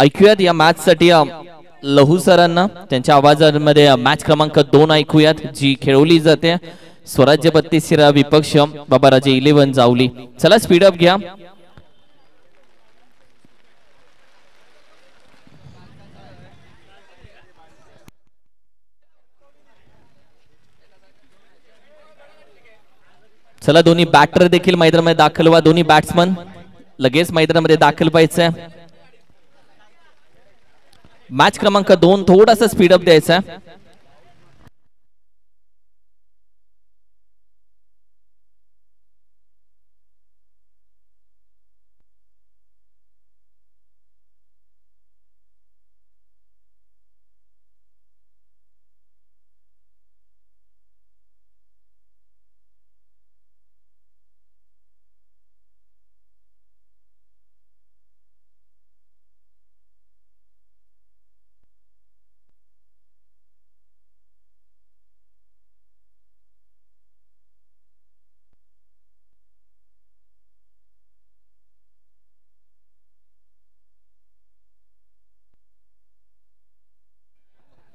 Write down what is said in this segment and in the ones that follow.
ऐकूयात या मॅच साठी लहू सरांना त्यांच्या आवाजामध्ये मॅच क्रमांक 2 ऐकूयात जी खेळवली जाते स्वराज्य 32 विपक्ष बाबाराजे 11 जावली। चला स्पीड अप घ्या। चला दोन्ही बॅटर देखील मैदानामध्ये दाखल व्हा। दोन्ही बॅट्समन लगेच मैदानामध्ये दाखल व्हायचंय। मॅच क्रमांक 2 थोडासा स्पीड अप द्यायचा आहे।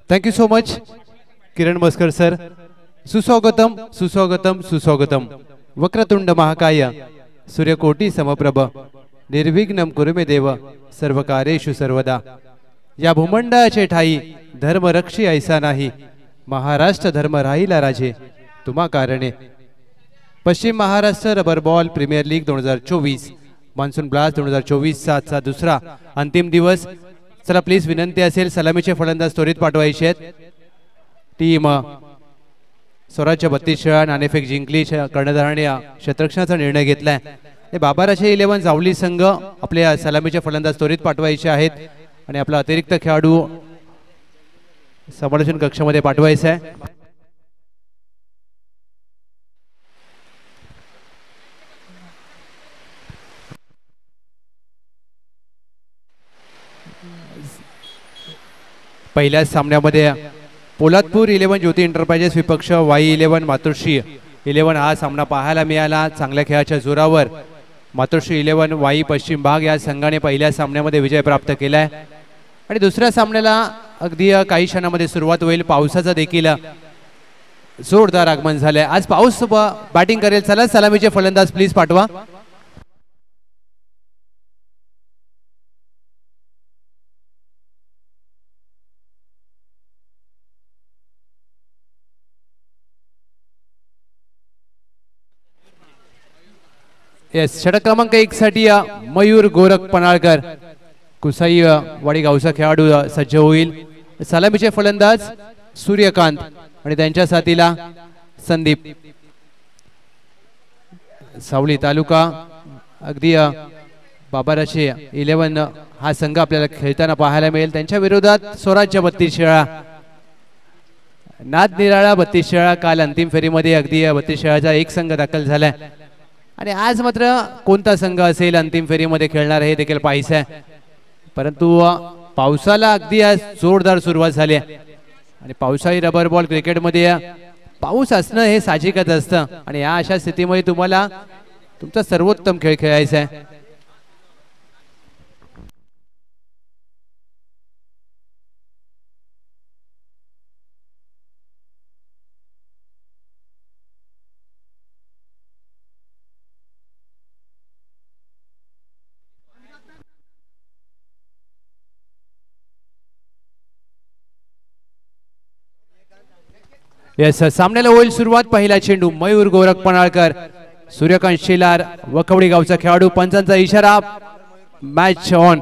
Thank you so much Kiran Maskar sir. सुस्वागतम सुस्वागतम सुस्वागतम। वक्रतुंड महाकाय सूर्यकोटि समप्रभ निर्विघ्नं कुरु मे देव सर्वकार्येषु सर्वदा। या भूमंडळाचे ठाई धर्म रक्षी ऐसा नाही महाराष्ट्र धर्म राहिला राजे तुम्हा कारणे। पश्चिम Maharashtra rubber ball premier league 2024 monsoon blast 2024 चा आजचा दुसरा अंतिम दिवस। चला प्लीज विनंती असेल सलामीचे फलंदाज त्वरित पाठवायचे आहेत। टीम स्वराज्य 32 नाणेफेक जिंकली कर्णधाराने क्षेत्ररक्षणाचा निर्णय घेतलाय। बाबाराजे 11 जावली संघ आपल्या सलामीचे फलंदाज त्वरित पाठवायचे आहेत आणि आपला अतिरिक्त खेळाडू समालोचन कक्षामध्ये पाठवायचा आहे। पहिल्या सामन्यामध्ये पोलादपूर 11 ज्योती एंटरप्राइजेस विपक्ष वाई 11 मातोश्री 11 हा सामना पाहायला मिळाला। चांगल्या खेळाच्या जोरावर मातोश्री 11 वाई पश्चिम भाग या संघाने पहिल्या सामन्यामध्ये विजय प्राप्त केलाय आणि दुसऱ्या सामन्याला अगदी काही क्षणामध्ये सुरुवात होईल। पावसाचा देखील जोरदार आगमन झालंय। आज पाऊस बॅटिंग करेल। चला सलामीचे फलंदाज प्लीज पाठवा। येस षटक क्रमांक 1 साठी मयूर गोरख पनाळकर कुसाई वाडी गावचा खेळाडू सज्ज होईल। सलामीचे फलंदाज सूर्यकांत आणि त्यांच्या साथीला संदीप। सावली तालुका अगदी बाबाराजे 11 हा संघ आपल्याला खेळताना पाहायला मिळेल। त्यांच्या विरोधात स्वराज्य 32 नाद निराळा 32 काल अंतिम फेरीमध्ये अगदी 32 एक संघ दाखल झालाय आणि आज मात्र कोणता संघ असेल अंतिम फेरीमध्ये खेळणार हे देखील पाहायचं आहे। परंतु पावसाला अगदी आज जोरदार सुरुवात झाली आहे आणि पावसाळी रबर बॉल क्रिकेटमध्ये पाऊस असणं हे साहजिकच असतं आणि या अशा स्थितीमध्ये तुम्हाला तुमचा सर्वोत्तम खेळ खेळायचा आहे। येस सामन्याला होईल सुरुवात। पहिला चेंडू मयूर गोरख पनाळकर सूर्यकांत शेलार वकवडी गावचा खेळाडू। पंचांचा इशारा मॅच ऑन।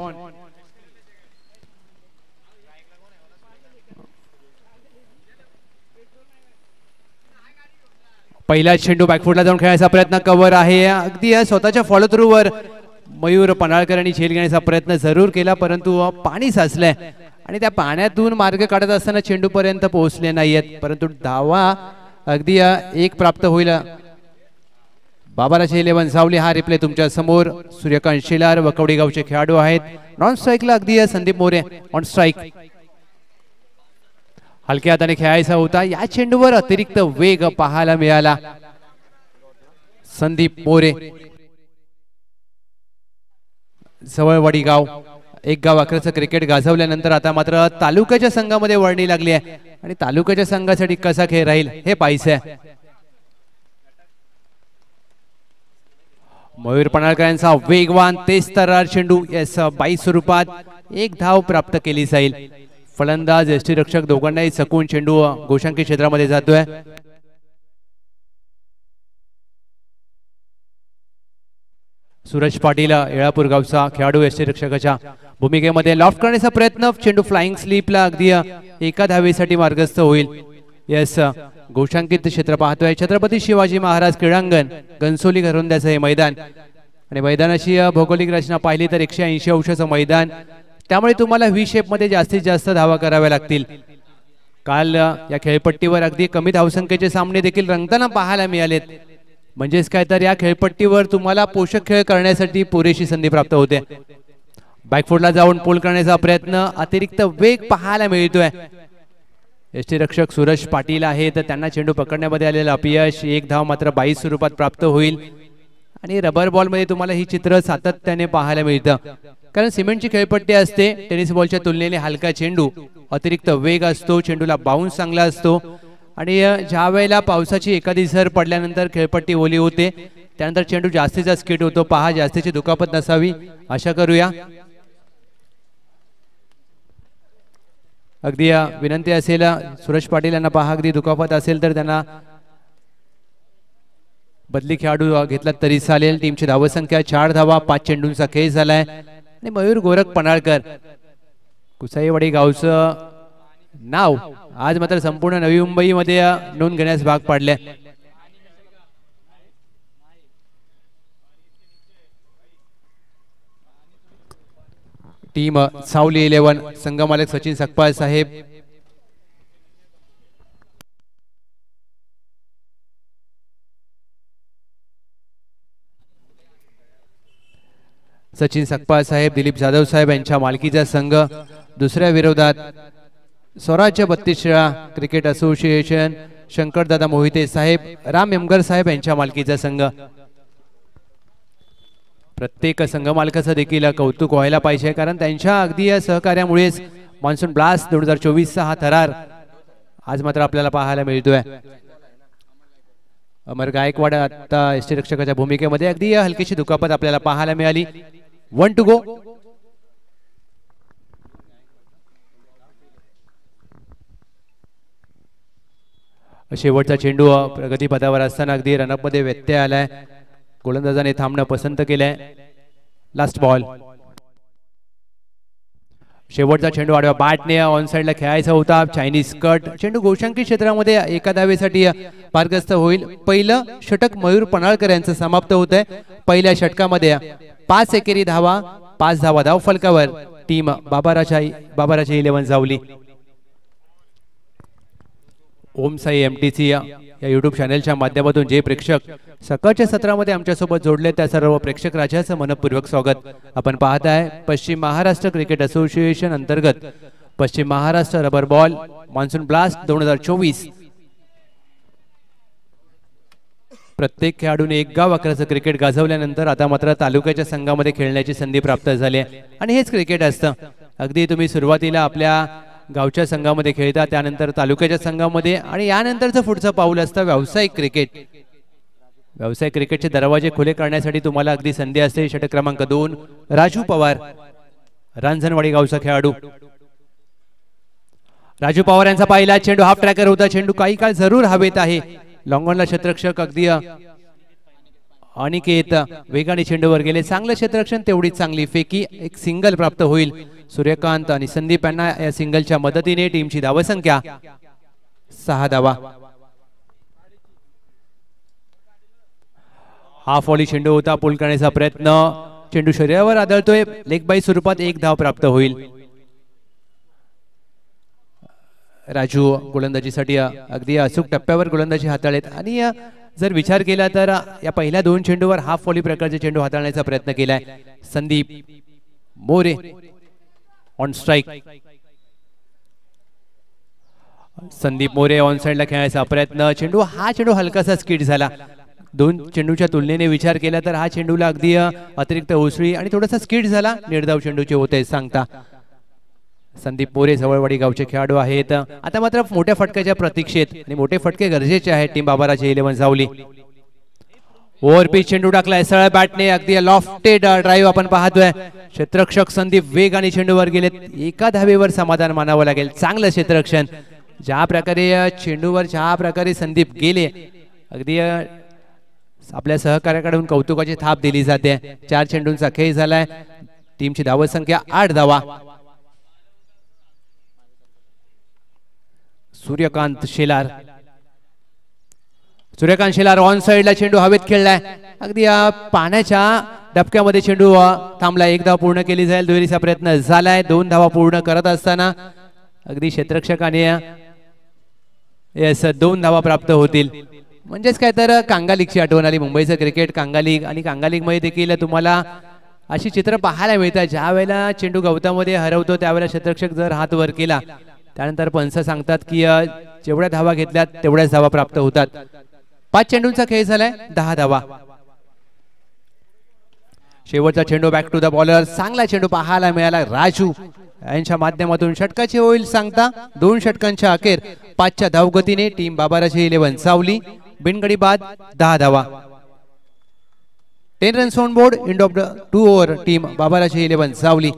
पहिला चेंडू बॅकफुटला जाऊन खेळायचा प्रयत्न कव्हर आहे। अगदी स्वतःच्या फॉलो थ्रू वर मयूर पनाळकर यांनी झेल घेण्याचा प्रयत्न जरूर केला परंतु पाणी साचलंय आणि त्या पाण्यातून मार्ग काढत असताना चेंडू पर्यंत पोहोचले नाहीयेत परंतु धावा अगदी एक प्राप्त होईल। बाबाराजे 11 सावली हा रिप्ले तुमच्या समोर। सूर्यकांत शेलार वकवडी गावचे खेळाडू आहेत। नॉन स्ट्राइकला अगदी संदीप मोरे ऑन स्ट्राइक। हलक्या हाताने खेळायचा होता। या चेंडूवर अतिरिक्त वेग पाहायला मिळाला। संदीप मोरे जवळवाडी गाव एक गाव अकराचं क्रिकेट गाजवल्यानंतर आता मात्र तालुक्याच्या संघामध्ये वर्णी लागली आहे आणि तालुक्याच्या संघासाठी कसा खेळ राहील हे पाहायचं आहे. मयूर पन्हाळकरांचा वेगवान तेज तर्रार चेंडू एस 22 स्वरूपात एक धाव प्राप्त केली जाईल. फलंदाज यष्टीरक्षक दोघांनाही चकवून चेंडू गोशांकी क्षेत्रामध्ये जातोय. सूरज पाटील येळापूर गावचा खेळाडू यष्टीरक्षकाच्या भूमिकेमध्ये लॉफ्ट करण्याचा प्रयत्न, चेंडू फ्लाइंग स्लीपला अगदी एका धावेसाठी मार्गस्थ होईल. यस गोशांकित क्षेत्र पाहतोय छत्रपती शिवाजी महाराज क्रीडांगण घनसोली घरोंद्याचं हे मैदान आणि मैदानाची भौगोलिक रचना पाहिली तर 180 अंशाचं मैदान, त्यामुळे तुम्हाला व्ही शेप मध्ये जास्तीत जास्त धावा कराव्या लागतील. काल या खेळपट्टीवर अगदी कमी धावसंख्येचे सामने देखील रंगताना पाहायला मिळालेत. म्हणजेच काय तर या खेळपट्टीवर तुम्हाला पोषक खेळ करण्यासाठी पुरेशी संधी प्राप्त होते. बॅकफुटला जाऊन पोल करण्याचा प्रयत्न, अतिरिक्त वेग पाहायला मिळतोय. यष्टीरक्षक सूरज पाटील आहे तर त्यांना चेंडू पकडण्यामध्ये आलेलं अपयश. एक धाव मात्र 22 स्वरूपात प्राप्त होईल आणि रबर बॉल मध्ये तुम्हाला ही चित्र सातत्याने पाहायला मिळतं, कारण सिमेंटची खेळपट्टी असते. टेनिस बॉलच्या तुलनेने हलका चेंडू, अतिरिक्त वेग असतो, चेंडूला बाउन्स चांगला असतो आणि ज्या वेळेला पावसाची एखादी झर पडल्यानंतर खेळपट्टी ओली होते त्यानंतर चेंडू जास्तीचा स्किट होतो. पहा जास्तीची दुखापत नसावी आशा करूया. अगदी विनंती असेल सूरज पाटील यांना, पहा अगदी दुखापत असेल तर त्यांना बदली खेळाडू घेतला तरी चालेल. टीमची धावसंख्या 4 धावा 5 चेंडूंचा खेळ झालाय आणि मयूर गोरख पन्हाळकर कुसाईवाडी गावचं नाव आज मात्र संपूर्ण नवी मुंबई मध्ये नोंद घेण्यास भाग पाडले. टीम सावली 11 संघ मालक सचिन सकपाळ साहेब, सचिन सकपाळ साहेब, दिलीप जाधव साहेब यांच्या मालकीचा संघ. दुसऱ्या विरोधात स्वराज्य 32 शिळा क्रिकेट असोसिएशन शंकरदादा मोहिते साहेब, राम यमगर साहेब यांच्या मालकीचा संघ. प्रत्येक संघ मालकाचं देखील कौतुक व्हायला पाहिजे, कारण त्यांच्या अगदी या सहकार्यामुळेच मान्सून ब्लास्ट 2024 हा थरार आज मात्र आपल्याला पाहायला मिळतोय. अमर गायकवाड आता यष्टीरक्षकाच्या भूमिकेमध्ये, अगदी हलकीशी दुखापत आपल्याला पाहायला मिळाली. 1 टू गो. शेवटचा चेंडू प्रगतीपथावर असताना अगदी रनअप मध्ये व्यत्यय आलाय. गोलंदाजाने थांबणं पसंत केलंय. Last ball. शेवटचा चेंडू आडव्या बॅटने ऑन साइडला खेळायचा होता. चायनीज कट, चेंडू गोशांकी क्षेत्रामध्ये एका धावेसाठी मार्गस्थ होईल. पहिलं षटक मयूर पन्हाळकर यांचं समाप्त होत आहे. पहिल्या षटकामध्ये 5 एकेरी धावा, 5 धावा धाव फलकावर. टीम बाबाराजा 11 जावली. ओम साई एमटीसी या युट्यूब चॅनलच्या माध्यमातून जे प्रेक्षक सकाळच्या सत्रामध्ये आमच्यासोबत जोडले त्या सर्व प्रेक्षक राजाचं मनपूर्वक स्वागत. आपण पाहताय पश्चिम महाराष्ट्र क्रिकेट असोसिएशन अंतर्गत पश्चिम Maharashtra rubber ball monsoon blast 2024. प्रत्येक खेळाडूने एक गाव अकराचं क्रिकेट गाजवल्यानंतर आता मात्र तालुक्याच्या संघामध्ये खेळण्याची संधी प्राप्त झाली आहे आणि हेच क्रिकेट असतं. अगदी तुम्ही सुरुवातीला आपल्या गावच्या संघामध्ये खेळता, त्यानंतर तालुक्याच्या संघामध्ये आणि यानंतरचं पुढचं पाऊल असतं व्यावसायिक क्रिकेट. व्यावसायिक क्रिकेटचे दरवाजे खुले करण्यासाठी तुम्हाला अगदी संधी असते. षटक क्रमांक 2 राजू पवार, रांजणवाडी गावचा खेळाडू. राजू पवार यांचा पहिला चेंडू हाफ ट्रॅकर होता. चेंडू काही काळ जरूर हवेत आहे. लॉंगॉनला क्षेत्ररक्षक अगदी अनिकेत वेगाने चेंडूवर गेले. चांगलं क्षेत्ररक्षण, तेवढी चांगली फेकी. एक सिंगल प्राप्त होईल. सूर्यकांत आणि संदीप यांना या सिंगलच्या मदतीने टीमची धावसंख्या 6 धावा. हाफ व्हॉली चेंडू होता. पूल करण्याचा प्रयत्न, चेंडू शरीरावर आदळतोय. लेग बाय स्वरूपात 1 धाव प्राप्त होईल. राजू गोलंदाजीसाठी अगदी अचूक टप्प्यावर गोलंदाजी हाताळलेत आणि जर विचार केला तर या पहिल्या 2 चेंडूवर हाफ व्हॉली प्रकारचे चेंडू हाताळण्याचा प्रयत्न केलाय. Sandeep More on strike. Sandeep More on साइडला खेळायचा प्रयत्न. चेंडू हलकासा स्किट झाला. दोन चेंडूच्या तुलनेने विचार केला तर हा चेंडूला अगदी अतिरिक्त उसळी आणि थोडासा स्किड झाला. निर्धाव चेंडूचे होते सांगता. संदीप मोरे जवळवाडी गावचे खेळाडू आहेत. आता मात्र मोठ्या फटक्याच्या प्रतीक्षेत आणि मोठे फटके गरजेचे आहेत टीम बाबाराजे 11 जावली. ओव्हरपिच चेंडू टाकलाय सरळ बॅटने. अगदी लॉफ्टेड ड्राईव्ह आपण पाहतोय. क्षेत्ररक्षक संदीप वेगाने चेंडूवर गेलेत. एका धावेवर समाधान मानावं लागेल. चांगलं क्षेत्ररक्षण. ज्या प्रकारे चेंडूवर ज्या प्रकारे संदीप गेले अगदी आपल्या सहकार्याकडून कौतुकाची थाप दिली जाते. 4 चेंडूंचा खेळ झालाय. टीमची धाव संख्या 8 धावा. सूर्यकांत शेलार ऑन साइडला चेंडू हवेत खेळलाय. अगदी पाण्याच्या डबक्यामध्ये चेंडू थांबला. 1 धाव पूर्ण केली जाईल. दुहेरीचा प्रयत्न झालाय. 2 धावा पूर्ण करत असताना अगदी क्षेत्ररक्षकाने 2 धावा प्राप्त होतील. म्हणजेच काय तर कांगा लीगची आठवण आली. मुंबईचं क्रिकेट कांगा लीग आणि कांगा लीग मध्ये देखील तुम्हाला अशी चित्र पाहायला मिळतात. ज्या वेळेला चेंडू गवतामध्ये हरवतो त्यावेळेला क्षेत्ररक्षक जर हात वर केला त्यानंतर पंच सांगतात की जेवढ्या धावा घेतल्यात तेवढ्याच धावा प्राप्त होतात. 5 चेंडूंचा खेळ झालाय. 10 धावा. शेवटचा चेंडू बॅक टू द बॉलर. चांगला चेंडू पाहायला मिळाला. राजू यांच्या माध्यमातून षटकाचे होईल सांगता. 2 षटकांच्या अखेर 5च्या धावगतीने टीम बाबाराजे 11 सावली. बिनगडी बाद 10 धावा. 10 runs on board. End of the 2 over team Babaraje 11 Savli.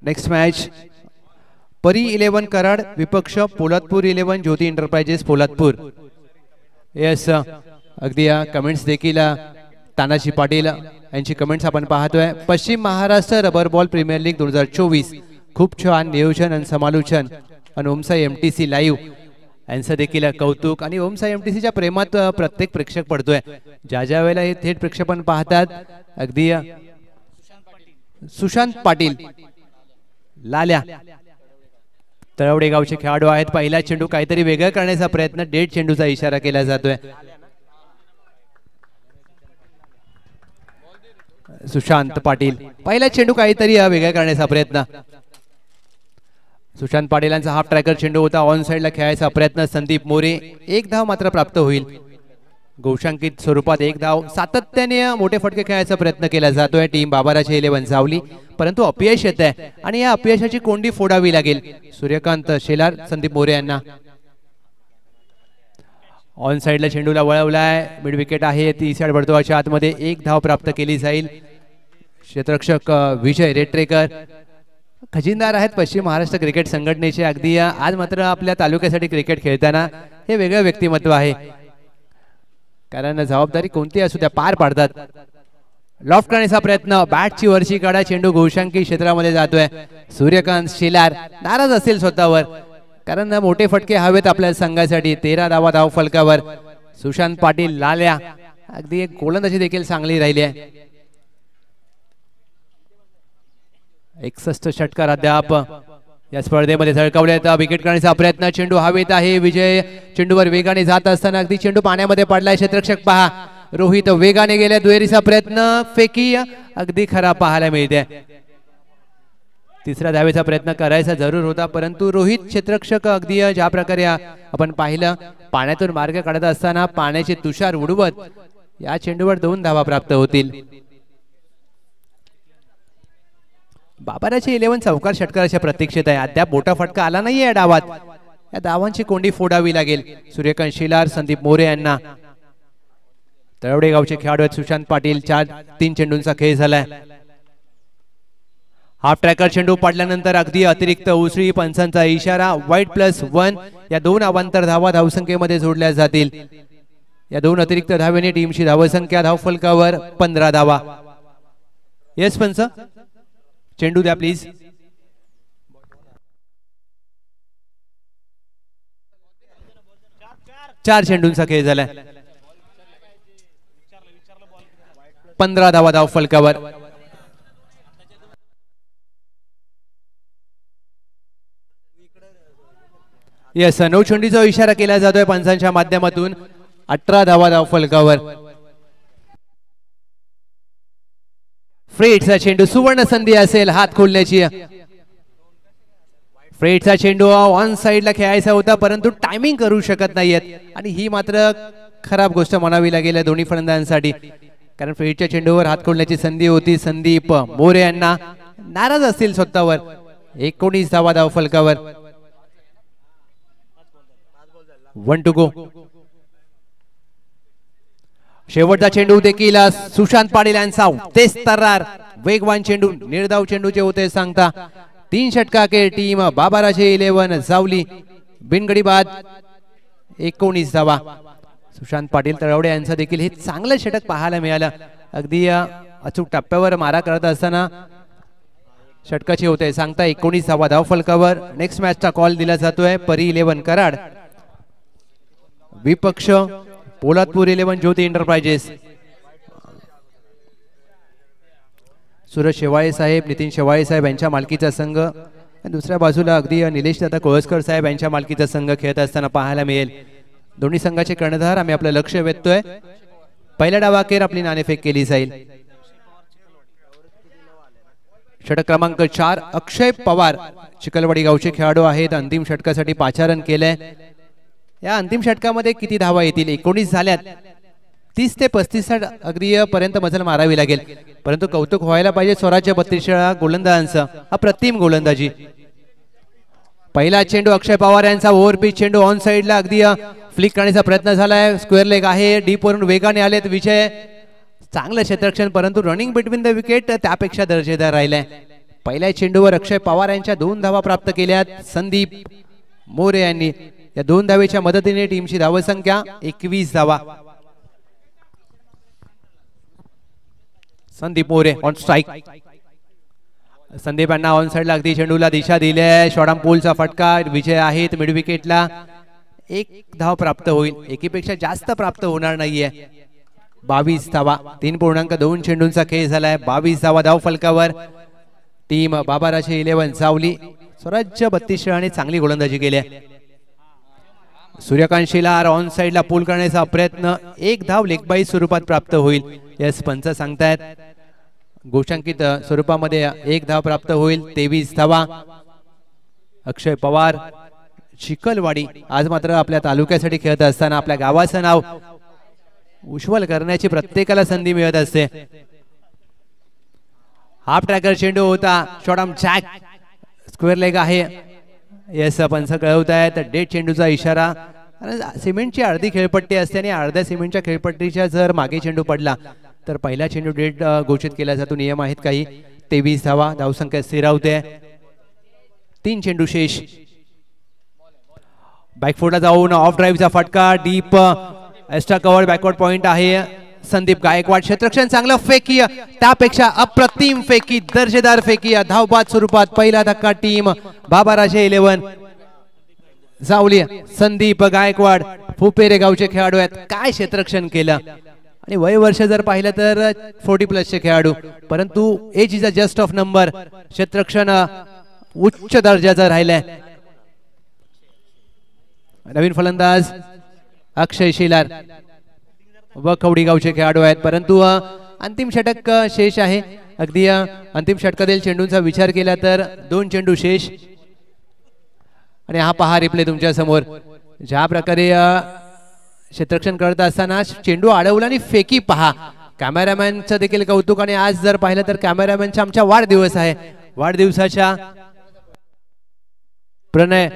Next match परी 11 कराड विपक्ष पोलादपूर 11 ज्योती एंटरप्राइजेस पोलादपूर. येस अगदी कमेंट्स देखील तानाजी पाटील यांची कमेंट्स आपण पाहतोय. Paschim Maharashtra rubber ball premier league 2024 खूप छान नियोजन आणि समालोचन आणि ओमसाई MTC लाईव्ह यांचं देखील कौतुक. आणि ओमसाई MTCच्या प्रेमात प्रत्येक प्रेक्षक पडतोय. ज्या ज्या वेळेला हे थेट प्रक्षेपण पाहतात अगदी सुशांत पाटील लाल्या तळवडे गावचे खेळाडू आहेत. पहिला चेंडू काहीतरी वेगळं करण्याचा प्रयत्न. डेड चेंडूचा इशारा केला जातोय. सुशांत पाटील पहिला चेंडू काहीतरी वेगळा करण्याचा प्रयत्न. सुशांत पाटीलांचा हाफ ट्रॅकर चेंडू होता. ऑन साइडला खेळायचा प्रयत्न. संदीप मोरे. 1 धाव मात्र प्राप्त होईल. घोषांकित स्वरूपात 1 धाव. सातत्याने मोठे फटके खेळायचा प्रयत्न केला जातोय टीम बाबाराजे 11 सावली. परंतु अपयश येत आहे आणि या अपयशाची कोंडी फोडावी लागेल. सूर्यकांत शेलार संदीप मोरे यांना. ऑन साइडला चेंडूला वळवलाय. मिड विकेट आहे. 30 यार्ड वर्तुळाच्या आतमध्ये 1 धाव प्राप्त केली जाईल. क्षेत्ररक्षक विजय रेटरेकर खजिनदार आहेत पश्चिम महाराष्ट्र क्रिकेट संघटनेचे. अगदी आज मात्र आपल्या तालुक्यासाठी क्रिकेट खेळताना हे वेगळं व्यक्तिमत्व आहे. कारण जबाबदारी कोणती असू द्या पार पाडतात. लॉफ्ट करण्याचा प्रयत्न. बॅटची वरची काढा. चेंडू घोषांकी क्षेत्रामध्ये जातोय. सूर्यकांत शेलार नाराज असेल स्वतःवर कारण मोठे फटके हवेत आपल्या संघासाठी. 13 धावा धाव फलकावर. सुशांत पाटील लाल्या अगदी एक गोलंदाजी देखील चांगली राहिली आहे. 61 षटकार अद्याप या स्पर्धेमध्ये झळकावले. विकेट करण्याचा प्रयत्न. चेंडू हवेत आहे. विजय चेंडूवर वेगाने जात असताना अगदी चेंडू पाण्यामध्ये पडलाय. क्षेत्ररक्षक पहा. रोहित वेगाने गेल्या. दुहेरीचा प्रयत्न. फेकी अगदी खराब पाहायला मिळते. 3ऱ्या धावेचा प्रयत्न करायचा जरूर होता परंतु रोहित क्षेत्ररक्षक अगदी ज्या प्रकारे आपण पाहिलं पाण्यातून मार्ग काढत असताना पाण्याचे तुषार उडवत या चेंडूवर 2 धावा प्राप्त होतील. बाबाराजे 11 चौकार षटकाराच्या प्रतीक्षेत आहे. अद्याप मोठा फटका आला नाहीये या डावात. या धावांची कोंडी फोडावी लागेल. सूर्यकांत शेलार संदीप मोरे यांना. तळवडे गावचे खेळाडू आहेत सुशांत पाटील. 3 चेंडूंचा खेळ झालाय. हाफ ट्रॅकर चेंडू पडल्यानंतर अगदी अतिरिक्त उसळी. पंचांचा इशारा. वाईट +1 या 2 अवांतर धावा धावसंख्येमध्ये जोडल्या जातील. या 2 अतिरिक्त धावेने टीमची धावसंख्या धावफलकावर 15 धावा. येस पंच चेंडू द्या प्लीज. चार चेंडूंचा खेळ झालाय. 15 धावा धाव फलकावर. येस नौचंडीचा इशारा केला जातोय पंचांच्या माध्यमातून. 18 धावा धाव फलकावर. फ्रेडचा चेंडू, सुवर्ण संधी असेल हात खोलण्याची. फ्रेडचा चेंडू ऑन साइडला खेळायचा होता परंतु टायमिंग करू शकत नाहीयेत आणि ही मात्र खराब गोष्ट म्हणावी लागेल दोन्ही फलंदाजांसाठी, कारण फ्रेडच्या चेंडूवर हात खोलण्याची संधी होती. संदीप मोरे यांना नाराज असतील स्वतःवर. 19 धावा धाव फलकावर. 1 to go. शेवटचा चेंडू देखील सुशांत पाटील यांचा तेच तर्रार वेगवान चेंडू, निर्धाव चेंडूचे होते सांगता. 3 षटका के टीम बाबाराजे 11 जावली. बिनगडी बाद 19 धावा. सुशांत पाटील तळवडे यांचं देखील हे चांगलं षटक पाहायला मिळालं. अगदी अचूक टप्प्यावर मारा करत असताना षटकाचे होते सांगता. 19 धावा धाव फलकावर. नेक्स्ट मॅचचा कॉल दिला जातोय परी 11 कराड, विपक्ष पोलादपूर 11 ज्योती एंटरप्राइजेस. सूरज शेवाळे साहेब, नितीन शेवाळे साहेब यांच्या मालकीचा संघ, दुसऱ्या बाजूला अगदी निलेश दादा कोळसकर साहेब यांच्या मालकीचा संघ खेळत असताना पाहायला मिळेल. दोन्ही संघाचे कर्णधार आम्ही आपलं लक्ष वेधतोय. पहिल्या डावाखेर आपली नाणेफेक केली जाईल. षटक क्रमांक 4 अक्षय पवार चिखलवाडी गावचे खेळाडू आहेत. अंतिम षटकासाठी पाचारण केलंय. या अंतिम षटकामध्ये किती धावा येतील? 19 झाल्यात. 30 ते 35 अगदी पर्यंत मजल मारावी लागेल, परंतु कौतुक व्हायला पाहिजे स्वराज्य 32 गोलंदाजांचं. अप्रतिम गोलंदाजी. पहिला चेंडू अक्षय पवार यांचा ओव्हरपिच चेंडू ऑन साइडला अगदी फ्लिक करण्याचा प्रयत्न झालाय. स्क्वेअर लेग आहे. डीप वरून वेगाने आलेत विजय. चांगलं क्षेत्ररक्षण परंतु रनिंग बिटवीन द विकेट त्यापेक्षा दर्जेदार राहिलाय. पहिल्या चेंडूवर अक्षय पवार यांच्या 2 धावा प्राप्त केल्यात. संदीप मोरे यांनी या 2 धावेच्या मदतीने टीमची धावसंख्या 21 धावा. Sandeep More on strike. संदीप यांना ऑन साइडला अगदी चेंडूला दिशा दिली आहे. शॉर्टआर्म पोलचा फटका. विजय आहेत मिड विकेटला. 1 धाव प्राप्त होईल. एकीपेक्षा जास्त प्राप्त होणार नाहीये. 22 धावा. 3.2 चेंडूंचा खेळ झालाय. 22 धावा धाव फलकावर. टीम बाबाराजे 11 जावली. स्वराज्य 32 ने चांगली गोलंदाजी केली. सूर्यकांत शिलार ऑन साइडला पूल करण्याचा प्रयत्न. 1 धाव लेगबाई स्वरूपात प्राप्त होईल. यस पंच सांगतायत. गोशांकित स्वरूपामध्ये 1 धाव प्राप्त होईल. 23 धावा. अक्षय पवार चिखलवाडी आज मात्र आपल्या तालुक्यासाठी खेळत असताना आपल्या गावाचं नाव उज्ज्वल करण्याची प्रत्येकाला संधी मिळत असते. हाफ ट्रॅकर चेंडू होता. शॉर्टआर्म जॅक. स्क्वेअर लेग आहे. यस पंच कळवतायत. डेड चेंडूचा इशारा. सिमेंटची अर्धी खेळपट्टी असते आणि अर्ध्या सिमेंटच्या खेळपट्टीच्या जर मागे चेंडू पडला तर पहिला चेंडू डेड घोषित केला जातो. नियम आहेत काही. 23 धावा. धावसंख्या स्थिरावते. 3 चेंडू शेष. बॅकफुटला जाऊन ऑफ ड्राईव्हचा फटका. Deep extra cover backward point आहे. संदीप गायकवाड क्षेत्ररक्षण चांगलं. फेकी त्यापेक्षा अप्रतिम फेकी. दर्जेदार फेकी. धावबाद स्वरूपात पहिला धक्का टीम बाबाराजे 11 जावली. संदीप गायकवाड फुपेरे गावचे खेळाडू आहेत. काय क्षेत्ररक्षण केलं आणि वय वर्ष जर पाहिलं तर 40+ चे खेळाडू, परंतु age is a just of number. क्षेत्ररक्षण उच्च दर्जाचं राहिलंय. नवीन फलंदाज अक्षय शिलार वखवडी गावचे खेळाडू आहेत, परंतु अंतिम षटक शेष आहे. अगदी अंतिम षटकातील चेंडूंचा विचार केला तर 2 चेंडू शेष. आणि हा पहा रिप्ले तुमच्या समोर. ज्या प्रकारे क्षेत्ररक्षण करत असताना चेंडू अडवला आणि फेकी पहा. कॅमेरामॅनचं देखील कौतुक. आणि आज जर पाहिलं तर कॅमेरामॅनचा आमचा वाढदिवस आहे. वाढदिवसाच्या प्रणय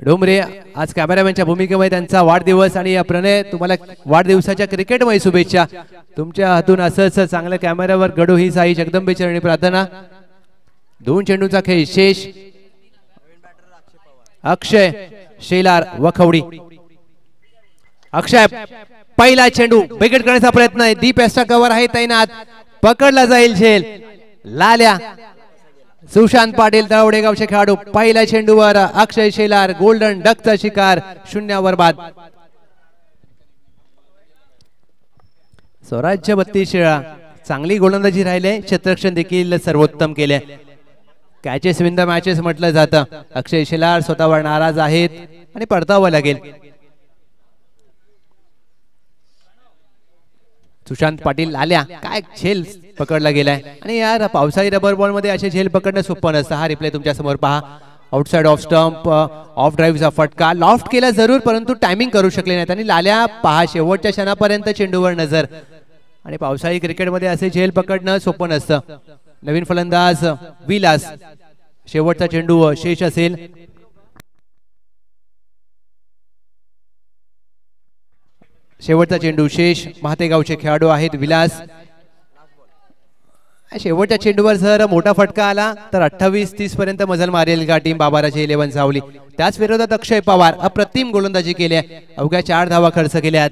डोंबरे आज कॅमेरामॅनच्या भूमिकेमध्ये त्यांचा वाढदिवस. आणि प्रणय तुम्हाला वाढदिवसाच्या क्रिकेटमय शुभेच्छा. तुमच्या हातून असंच चांगलं कॅमेऱ्यावर घडो ही साई जगदंबे चरणी प्रार्थना. 2 चेंडूचा खेळ शेष. अक्षय शेलार वखवडी. अक्षय पहिला चेंडू विकेट करण्याचा प्रयत्न आहे. डीप एक्स्ट्रा कव्हर आहे तैनात. पकडला जाईल झेल. लाल्या. सुशांत पाटील तळवडे गावचे खेळाडू. पहिल्या चेंडूवर अक्षय शेलार गोल्डन डकचा शिकार. 0 बाद. स्वराज्य 32 चांगली गोलंदाजी राहिले. क्षेत्ररक्षण देखील सर्वोत्तम केले. कॅचेस विन द मॅचेस म्हटलं जातं. अक्षय शेलार स्वतःवर नाराज आहेत आणि परतावं लागेल. सुशांत पाटील आल्या. काय झेल पकडला गेलाय आणि यार पावसाळी रबर बॉल मध्ये असे झेल पकडणं सोपं नसतं. हा रिप्ले तुमच्या समोर पहा. आउटसाइड ऑफ स्टंप, ऑफ ड्राईव्हचा फटका, लॉफ्ट केला जरूर परंतु टायमिंग करू शकले नाहीत आणि लाल्या पहा शेवटच्या क्षणापर्यंत चेंडूवर नजर. आणि पावसाळी क्रिकेटमध्ये असे झेल पकडणं सोपं नसतं. नवीन फलंदाज विलास, शेवटचा चेंडू शेष असेल. शेवटचा चेंडू शेष, महातेगावचे खेळाडू आहेत विलास. शेवटच्या चेंडूवर जर मोठा फटका आला तर 28-30 पर्यंत मजल मारेल का टीम बाबाराजे 11 सावली. त्याच विरोधात अक्षय पवार अप्रतिम गोलंदाजी केली आहे, अवघ्या 4 धावा खर्च केल्यात.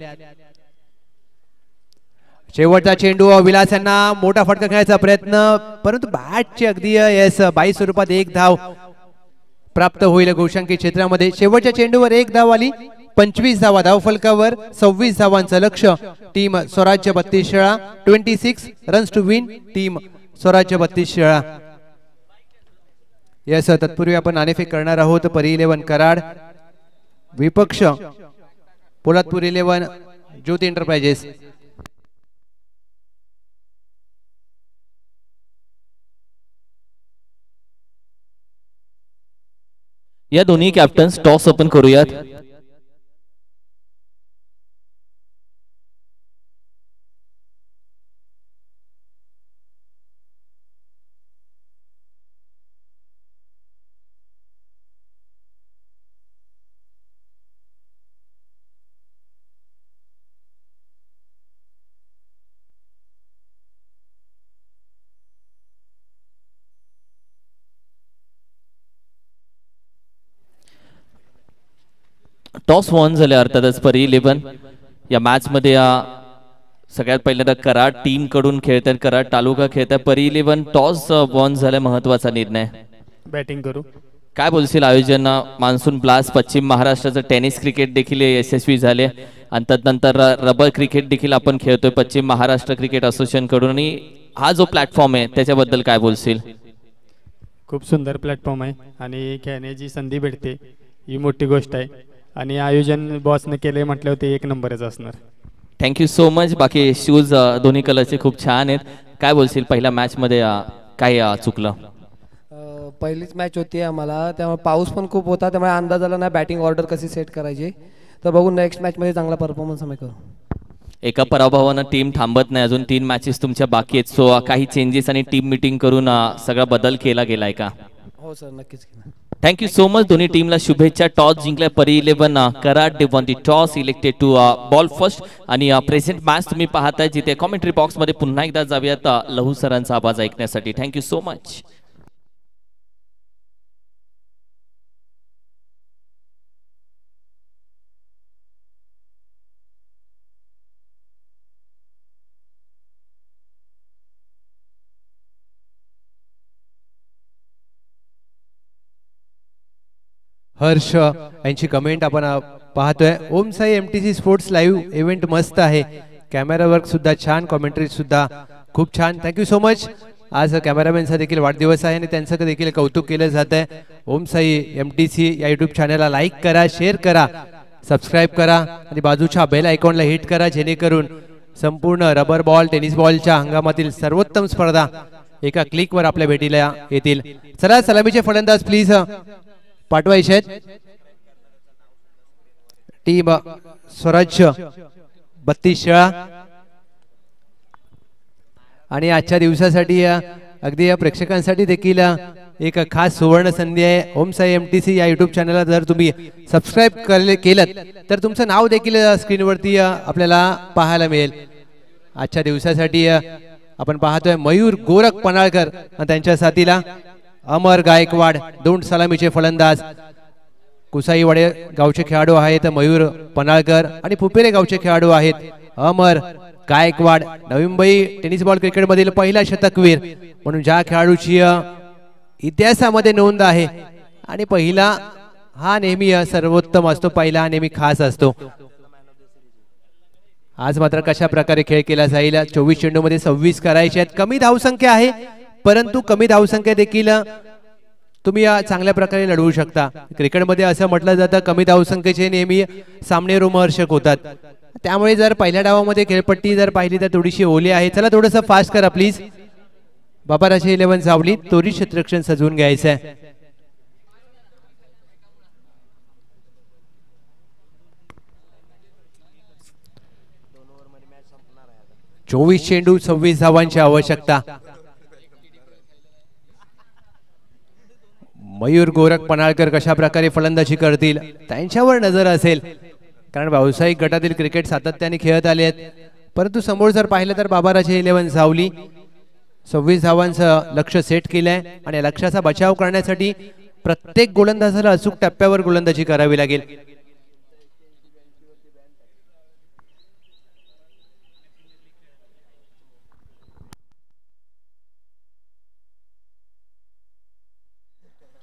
शेवटचा चेंडू विलास यांना मोठा फटका खेळायचा प्रयत्न परंतु बॅटची अगदी 22 स्वरूपात 1 धाव प्राप्त होईल गोशांकी क्षेत्रामध्ये. शेवटच्या चेंडूवर 1 धाव आली, 25 धावा धावफलकावर, 26 धावांचं लक्ष. टीम स्वराज्य 32 शेळा, 26 रन्स टू विन. टीम स्वराज्य 32 शेळा. यस, तत्पूर्वी आपण नाणेफेक करणार आहोत. परी 11 कराड विपक्ष पोलादपूर 11 ज्योती एंटरप्राइजेस. या दोन्ही कॅप्टन्स टॉस ओपन करूयात. टॉस वॉन झाले अर्थातच परी 11 या मॅच मध्ये. सगळ्यात पहिल्यांदा कराड टीम कडून खेळतात, कराड तालुका खेळतात. परी 11 टॉस वॉन झाला, महत्वाचा निर्णय. बॅटिंग करू. काय बोलशील आयोजन? मान्सून ब्लास्ट पश्चिम महाराष्ट्राचं टेनिस क्रिकेट देखील यशस्वी झाले आणि त्यानंतर रबर क्रिकेट देखील आपण खेळतोय पश्चिम महाराष्ट्र क्रिकेट असोसिएशन कडून. आणि हा जो प्लॅटफॉर्म आहे त्याच्याबद्दल काय बोलशील? खूप सुंदर प्लॅटफॉर्म आहे आणि खेळण्याची संधी भेटते, ही मोठी गोष्ट आहे. आणि आयोजन बॉसने केले म्हटल्यावर ते 1 नंबरच असणार. Thank you so much. बाकी शूज दोन्ही कलरचे खूप छान आहेत. काय बोलशील पहिल्या मॅच मध्ये काय चुकलं? पहिलीच मॅच होती आम्हाला, त्यामुळे पाऊस पण खूप होता, त्यामुळे अंदाज आला नाही बॅटिंग ऑर्डर कशी सेट करायची. तर बघू नेक्स्ट मॅच मध्ये चांगला परफॉर्मन्स आम्ही करू. एका पराभवानं टीम थांबत नाही, अजून 3 मॅचेस तुमच्या बाकी आहेत. सो काही चेंजेस आणि टीम मीटिंग करून सगळा बदल केला गेलाय का? हो सर, नक्कीच. Thank you so much. दोन्ही टीमला शुभेच्छा. टॉस जिंकल्या परी 11 Karad. They won the toss, elected to bowl first. आणि प्रेझेंट मॅच तुम्ही पाहताय जिथे कॉमेंट्री बॉक्स मध्ये पुन्हा एकदा जाऊयात लहू सरांचा आवाज ऐकण्यासाठी. Thank you so much. हर्ष यांची कमेंट आपण पाहतोय. Om Sai MTC sports live event मस्त आहे, कॅमेरा वर्क सुद्धा छान, कॉमेंट्री सुद्धा खूप छान. Thank you so much. आज कॅमेरामॅनचा देखील वाढदिवस आहे आणि त्यांचं देखील कौतुक केलं जात आहे. ओम साई एमटीसी या युट्यूब चॅनलला लाईक करा, शेअर करा, सबस्क्राईब करा आणि बाजूच्या बेल आयकॉनला हिट करा जेणेकरून संपूर्ण रबर बॉल टेनिस बॉलच्या हंगामातील सर्वोत्तम स्पर्धा एका क्लिकवर आपल्या भेटीला येतील. चला सलामीचे फलंदाज प्लीज पाठवायचे आहेत. टीम स्वराज्य 32 शेळा. आणि आजच्या दिवसासाठी अगदी या प्रेक्षकांसाठी देखील एक खास सुवर्ण संधी आहे. ओम साई एमटीसी या युट्यूब चॅनलला जर तुम्ही सबस्क्राईब केलं तर तुमचं नाव देखील स्क्रीनवरती आपल्याला पाहायला मिळेल. आजच्या दिवसासाठी आपण पाहतोय मयूर गोरख पनाळकर आणि त्यांच्या साथीला अमर गायकवाड. 2 सलामीचे फलंदाज कुसाईवाडे गावचे खेळाडू आहेत मयूर पनाळकर आणि फुपेरे गावचे खेळाडू आहेत अमर Gaikwad. Navi Mumbai tennis ball cricket मधील पहिला शतकवीर म्हणून ज्या खेळाडूची इतिहासामध्ये नोंद आहे आणि पहिला हा नेहमी सर्वोत्तम असतो, पहिला हा नेहमी खास असतो. आज मात्र कशा प्रकारे खेळ केला जाईल. 24 चेंडूमध्ये 26 करायचे आहेत. कमी धावसंख्या आहे परंतु कमी धावसंख्या देखील तुम्ही चांगल्या प्रकारे लढवू शकता. क्रिकेटमध्ये असं म्हटलं जातं कमी धावसंख्येचे नेहमी सामने रोमहर्षक होतात त्यामुळे जर पहिल्या डावामध्ये खेळपट्टी जर पाहिली तर थोडीशी ओली आहे. चला थोडंसं फास्ट करा प्लीज. बाबाराजे 11 जावली त्वरित क्षेत्ररक्षण सजवून घ्यायचं आहे. 24 चेंडू 26 धावांची आवश्यकता. मयूर गोरख पनाळकर कशा प्रकारे फलंदाजी करतील त्यांच्यावर नजर असेल, कारण व्यावसायिक गटातील क्रिकेट सातत्याने खेळत आले आहेत. परंतु समोर जर पाहिलं तर बाबाराजे 11 सावली 26 धावांचं लक्ष्य सेट केलंय आणि लक्ष्याचा बचाव करण्यासाठी प्रत्येक गोलंदाजाला अचूक टप्प्यावर गोलंदाजी करावी लागेल.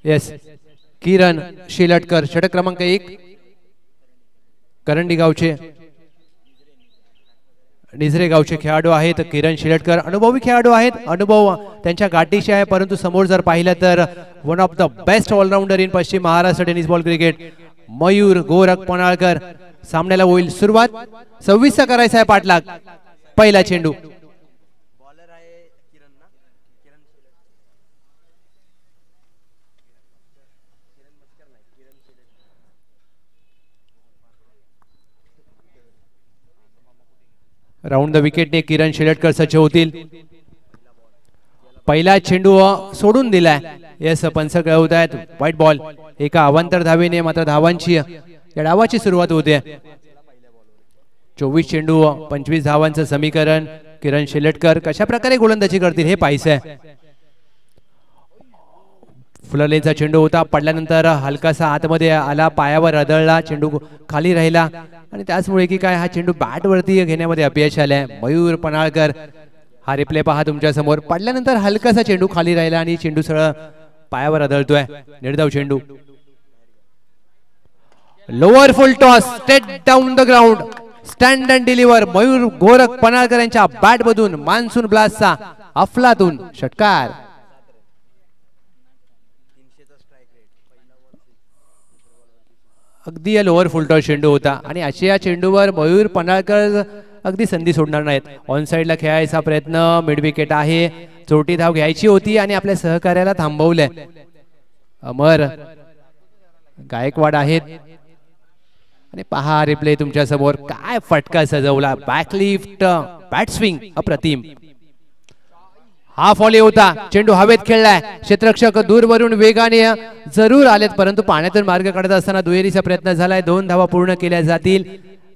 येस, किरण शेलाटकर षटक क्रमांक 1 करंडी गावचे निझरे गावचे खेळाडू आहेत. किरण शेलाटकर अनुभवी खेळाडू आहेत, अनुभव त्यांच्या गाठीशी आहे. परंतु समोर जर पाहिलं तर one of the best allrounder in Paschim Maharashtra tennis ball cricket Mayur Gorakh Panalkar. सामन्याला होईल सुरुवात. 26 चा करायचा आहे पाठलाग. पहिला चेंडू राऊंड द विकेटने किरण शेलाटकर सज्ज होतील. पहिला चेंडू सोडून दिलाय. येस, पंच कळवत आहेत व्हाईट बॉल. एका अवांतर धावेने मात्र धावांची या डावाची सुरुवात होते. 24 चेंडू 25 धावांचं समीकरण. किरण शेलाटकर कशा प्रकारे गोलंदाजी करतील हे पाहायचंय. फुललेचा चेंडू होता, पडल्यानंतर हलकासा आतमध्ये आला, पायावर आदळला, चेंडू खाली राहिला आणि त्याचमुळे की काय हा चेंडू बॅट वरती घेण्यामध्ये अपयश आलंय. मयूर पनाळकर हा रिप्ले पहा तुमच्या समोर. पडल्यानंतर हलकासा चेंडू खाली राहिला आणि चेंडू सरळ पायावर आदळतोय. निर्धाव चेंडू. Lower full toss straight down the ground. Stand and deliver. Mayur Gorakh Panalkar यांच्या बॅट मधून मान्सून ब्लास्टचा अफलातून षटकार. अगदी लोअर फुलटॉस चेंडू होता आणि अशा या चेंडूवर मयूर पनाळकर अगदी संधी सोडणार नाहीत. ऑन साइडला खेळायचा प्रयत्न, मिड विकेट आहे, चोटी धाव घ्यायची होती आणि आपल्या सहकार्याला थांबवलंय. अमर गायकवाड आहेत आणि पहा रिप्ले तुमच्या समोर. काय फटका सजवला. बॅकलिफ्ट बॅट स्विंग अप्रतिम. हा फॉली होता. चेंडू हवेत खेळलाय. क्षेत्ररक्षक दूरवरून वेगाने जरूर आलेत, परंतु पाण्यातून मार्ग काढत असताना दुहेरीचा प्रयत्न झालाय. 2 धावा पूर्ण केल्या जातील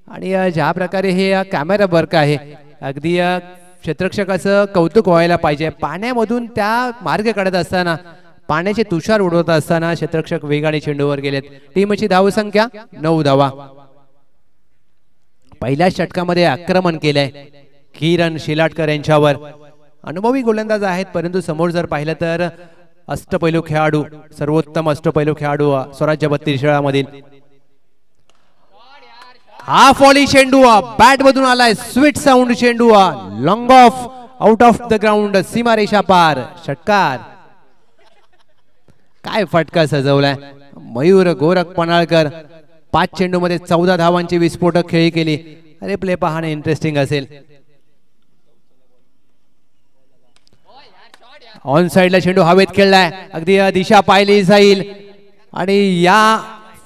आणि ज्या प्रकारे हे कॅमेरा वर्क आहे अगदी क्षेत्ररक्षकाचं कौतुक व्हायला पाहिजे. पाण्यामधून त्या मार्ग काढत असताना पाण्याचे तुषार उडवत असताना क्षेत्ररक्षक वेगाने चेंडूवर गेलेत. टीमची धावसंख्या 9 धावा. पहिल्या षटकामध्ये आक्रमण केलंय किरण शेलाटकर यांच्यावर. अनुभवी गोलंदाज आहेत, परंतु समोर जर पाहिलं तर अष्टपैलू खेळाडू, सर्वोत्तम अष्टपैलू खेळाडू स्वराज्य 32 मधील. हा फॉली चेंडू बॅट मधून आलाय. स्वीट साऊंड चेंडू long of out of the ground. सीमारेषा पार षटकार. काय फटका सजवलाय. मयूर गोरख पनाळकर 5 चेंडू मध्ये 14 धावांची विस्फोटक खेळी केली. अरे प्ले पाहणे इंटरेस्टिंग असेल. ऑन साइडला चेंडू हवेत खेळलाय. अगदी दिशा पाहिली जाईल आणि या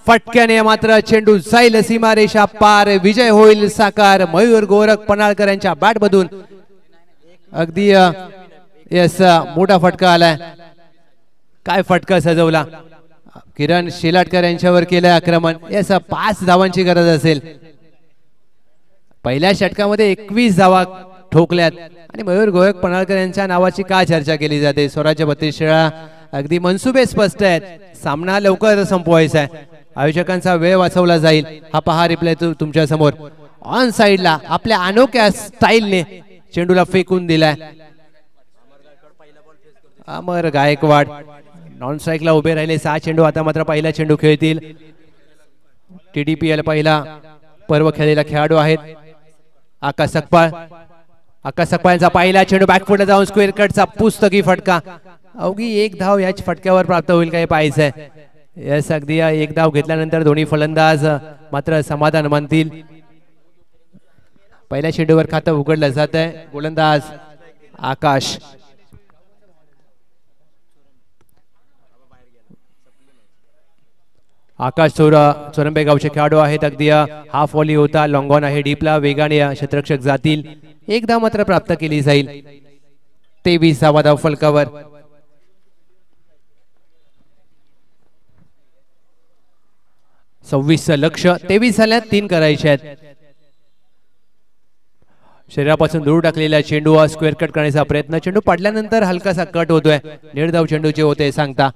फटक्याने मात्र चेंडू जाईल सीमारेषा पार. विजय होईल साकार मयूर गोरख पनाळकर यांच्या बॅट मधून. अगदी यस, मोठा फटका आलाय. काय फटका सजवला. किरण शेलाटकर यांच्यावर केलंय आक्रमण. यस, 5 धावांची गरज असेल. पहिल्या षटकामध्ये 21 धावा ठोकल्यात आणि मयूर गोरख पनाळकर यांच्या नावाची का चर्चा केली जाते. स्वराज्य 32 अगदी मनसुबे स्पष्ट आहेत. सामना लवकर संपवायचा आहे. आयोजकांचा वेळ वाचवला जाईल. हा पहा रिप्ले तुमच्या समोर. ऑन साइडला आपल्या अनोख्या स्टाईलने चेंडूला फेकून दिलाय. अमर गायकवाड नॉन स्ट्राईकला उभे राहिले. 6 चेंडू. आता मात्र पहिला चेंडू खेळतील. TDPL पहिला पर्व खेळलेला खेळाडू आहेत आकाश सकपाळ. आकाश सकपाळचा पहिला चेंडू बॅकफुटला जाऊन स्क्वेअर कटचा पुस्तकी फटका. अवघी 1 धाव याच फटक्यावर प्राप्त होईल काय पाहायचंय. यस, अगदी 1 धाव घेतल्यानंतर दोन्ही फलंदाज मात्र समाधान मानतील. पहिल्या चेंडूवर खातं उघडलं जात आहे. गोलंदाज आकाश. आकाश चोरंबे गावचे खेळाडू आहेत. अगदी हाफ व्हॉली होता, लॉंग ऑन आहे डीपला. वेगाने क्षेत्ररक्षक जातील. एक धाव मात्र प्राप्त केली जाईल. 23वा धाव फलकावर. सव्वीस लक्ष. 23 झाल्यात 3 करायचे आहेत. शरीरापासून दूर टाकलेला चेंडू स्क्वेअर कट करण्याचा प्रयत्न. चेंडू पडल्यानंतर हलकासा कट होतोय. निर्धाव चेंडूचे होते सांगता.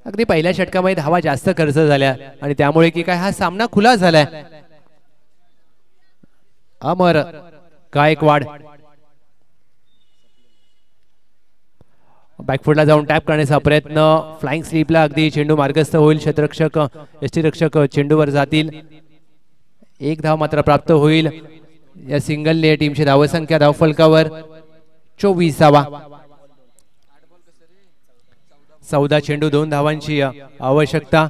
अगदी पहिल्या षटकामध्ये धावा जास्त खर्च झाल्या आणि त्यामुळे की काय हा सामना खुला झालाय. अमर गायकवाड बॅकफुटला जाऊन टॅप करण्याचा प्रयत्न. फ्लाइंग स्लीपला अगदी चेंडू मार्गस्थ होईल. क्षेत्ररक्षक यष्टीरक्षक चेंडूवर जातील. एक धाव मात्र प्राप्त होईल. या सिंगलने टीमची धावसंख्या धावफलकावर 24वा. 14 चेंडू 2 धावांची आवश्यकता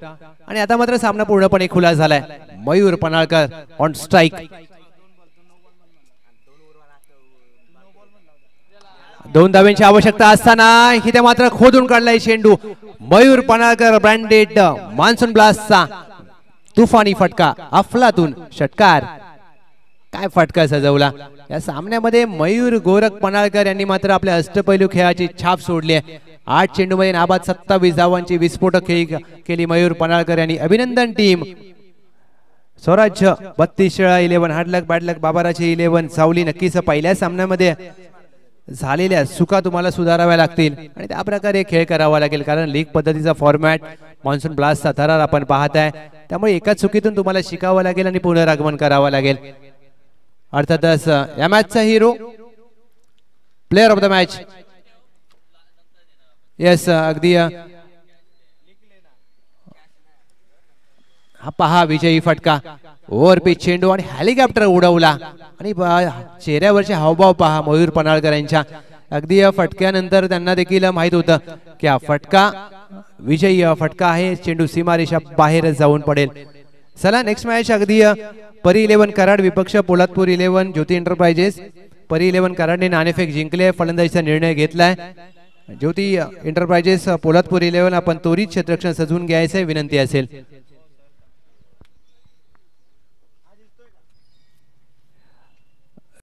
आणि आता मात्र सामना पूर्णपणे खुला झालाय. Mayur Panhalkar on strike. 2 धावांची आवश्यकता असताना इथे मात्र खोदून काढलाय चेंडू. मयूर पन्हाळकर ब्रँडेड मान्सून ब्लास्टचा तुफानी फटका. अफलातून षटकार. काय फटका सजवला या सामन्यामध्ये. मयूर गोरख पन्हाळकर यांनी मात्र आपल्या अष्टपैलू खेळाची छाप सोडली आहे. 8 चेंडूमध्ये नाबाद 27 धावांची विस्फोटक खेळी केली मयूर पन्हाळकर यांनी. अभिनंदन टीम. स्वराज्य 32 11 हार्डलक बॅडलक बाबाराचे 11 सावली. नक्कीच पहिल्या सामन्यामध्ये झालेल्या चुका तुम्हाला सुधाराव्या लागतील आणि त्या प्रकारे खेळ करावा लागेल. कारण लीग पद्धतीचा फॉर्मॅट मान्सून ब्लास्टचा थरार आपण पाहत आहे. त्यामुळे एका चुकीतून तुम्हाला शिकावं लागेल आणि पुनरागमन करावं लागेल. अर्थातच या मॅचचा hero player of the match. Yes अगदी हा पहा विजयी फटका. ओव्हर पिच चेंडू आणि हेलिकॉप्टर उडवला आणि चेहऱ्यावरचे हावभाव पहा मयूर पन्हाळकर यांच्या. अगदी या फटक्यानंतर त्यांना देखील माहित होतं की हा फटका विजयी फटका आहे. चेंडू सीमारेषा बाहेरच जाऊन पडेल. चला नेक्स्ट मॅच अगदी परी 11 कराड विपक्ष पोलादपूर 11 ज्योती एंटरप्राइजेस. परी 11 कराडने नाणेफेक जिंकले. फलंदाजीचा निर्णय घेतलाय. ज्योती एंटरप्राइजेस पोलादपूर 11 आपण त्वरित क्षेत्ररक्षण सजवून घ्यायचे विनंती असेल.